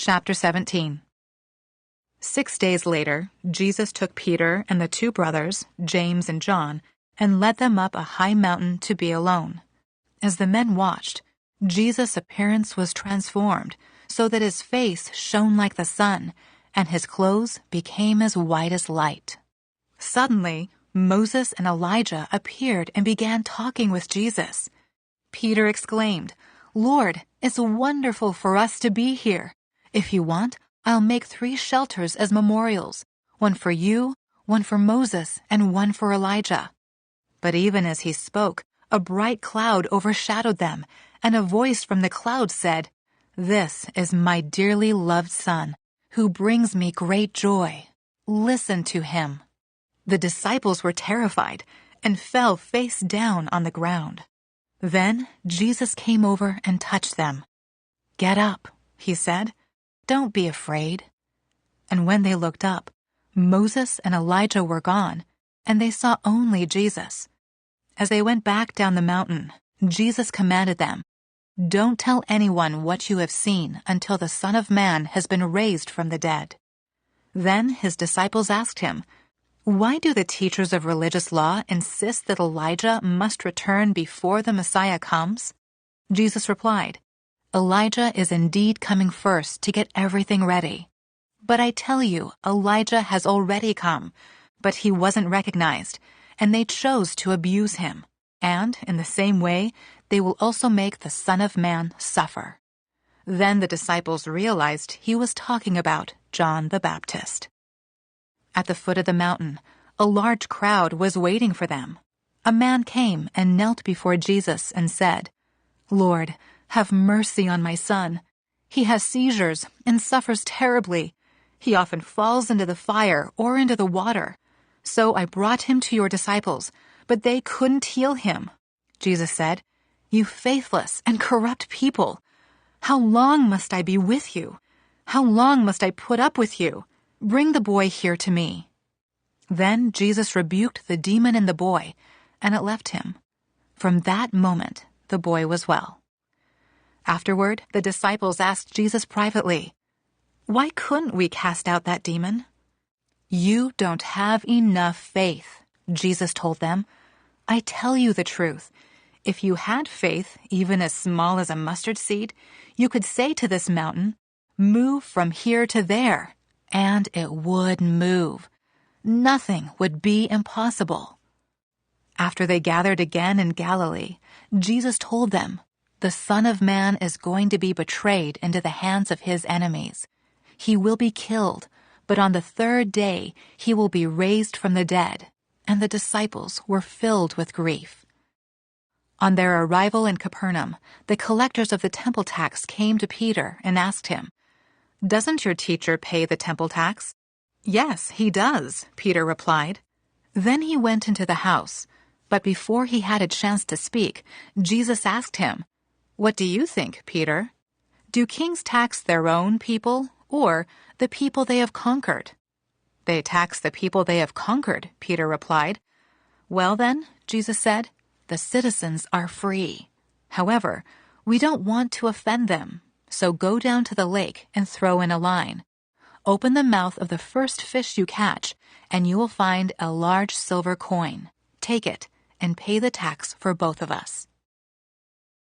Chapter 17. 6 days later, Jesus took Peter and the two brothers, James and John, and led them up a high mountain to be alone. As the men watched, Jesus' appearance was transformed, so that his face shone like the sun, and his clothes became as white as light. Suddenly, Moses and Elijah appeared and began talking with Jesus. Peter exclaimed, "Lord, it's wonderful for us to be here. If you want, I'll make 3 shelters as memorials, one for you, one for Moses, and one for Elijah." But even as he spoke, a bright cloud overshadowed them, and a voice from the cloud said, "This is my dearly loved Son, who brings me great joy. Listen to him." The disciples were terrified and fell face down on the ground. Then Jesus came over and touched them. "Get up," he said. "Don't be afraid." And when they looked up, Moses and Elijah were gone, and they saw only Jesus. As they went back down the mountain, Jesus commanded them, "Don't tell anyone what you have seen until the Son of Man has been raised from the dead." Then his disciples asked him, "Why do the teachers of religious law insist that Elijah must return before the Messiah comes?" Jesus replied, "Elijah is indeed coming first to get everything ready. But I tell you, Elijah has already come, but he wasn't recognized, and they chose to abuse him. And, in the same way, they will also make the Son of Man suffer." Then the disciples realized he was talking about John the Baptist. At the foot of the mountain, a large crowd was waiting for them. A man came and knelt before Jesus and said, "Lord, have mercy on my son. He has seizures and suffers terribly. He often falls into the fire or into the water. So I brought him to your disciples, but they couldn't heal him." Jesus said, "You faithless and corrupt people. How long must I be with you? How long must I put up with you? Bring the boy here to me." Then Jesus rebuked the demon in the boy, and it left him. From that moment, the boy was well. Afterward, the disciples asked Jesus privately, "Why couldn't we cast out that demon?" "You don't have enough faith," Jesus told them. "I tell you the truth. If you had faith, even as small as a mustard seed, you could say to this mountain, 'Move from here to there,' and it would move. Nothing would be impossible." After they gathered again in Galilee, Jesus told them, "The Son of Man is going to be betrayed into the hands of his enemies. He will be killed, but on the 3rd day he will be raised from the dead." And the disciples were filled with grief. On their arrival in Capernaum, the collectors of the temple tax came to Peter and asked him, "Doesn't your teacher pay the temple tax?" "Yes, he does," Peter replied. Then he went into the house, but before he had a chance to speak, Jesus asked him, "What do you think, Peter? Do kings tax their own people or the people they have conquered?" "They tax the people they have conquered," Peter replied. "Well then," Jesus said, "the citizens are free. However, we don't want to offend them, so go down to the lake and throw in a line. Open the mouth of the first fish you catch, and you will find a large silver coin. Take it and pay the tax for both of us."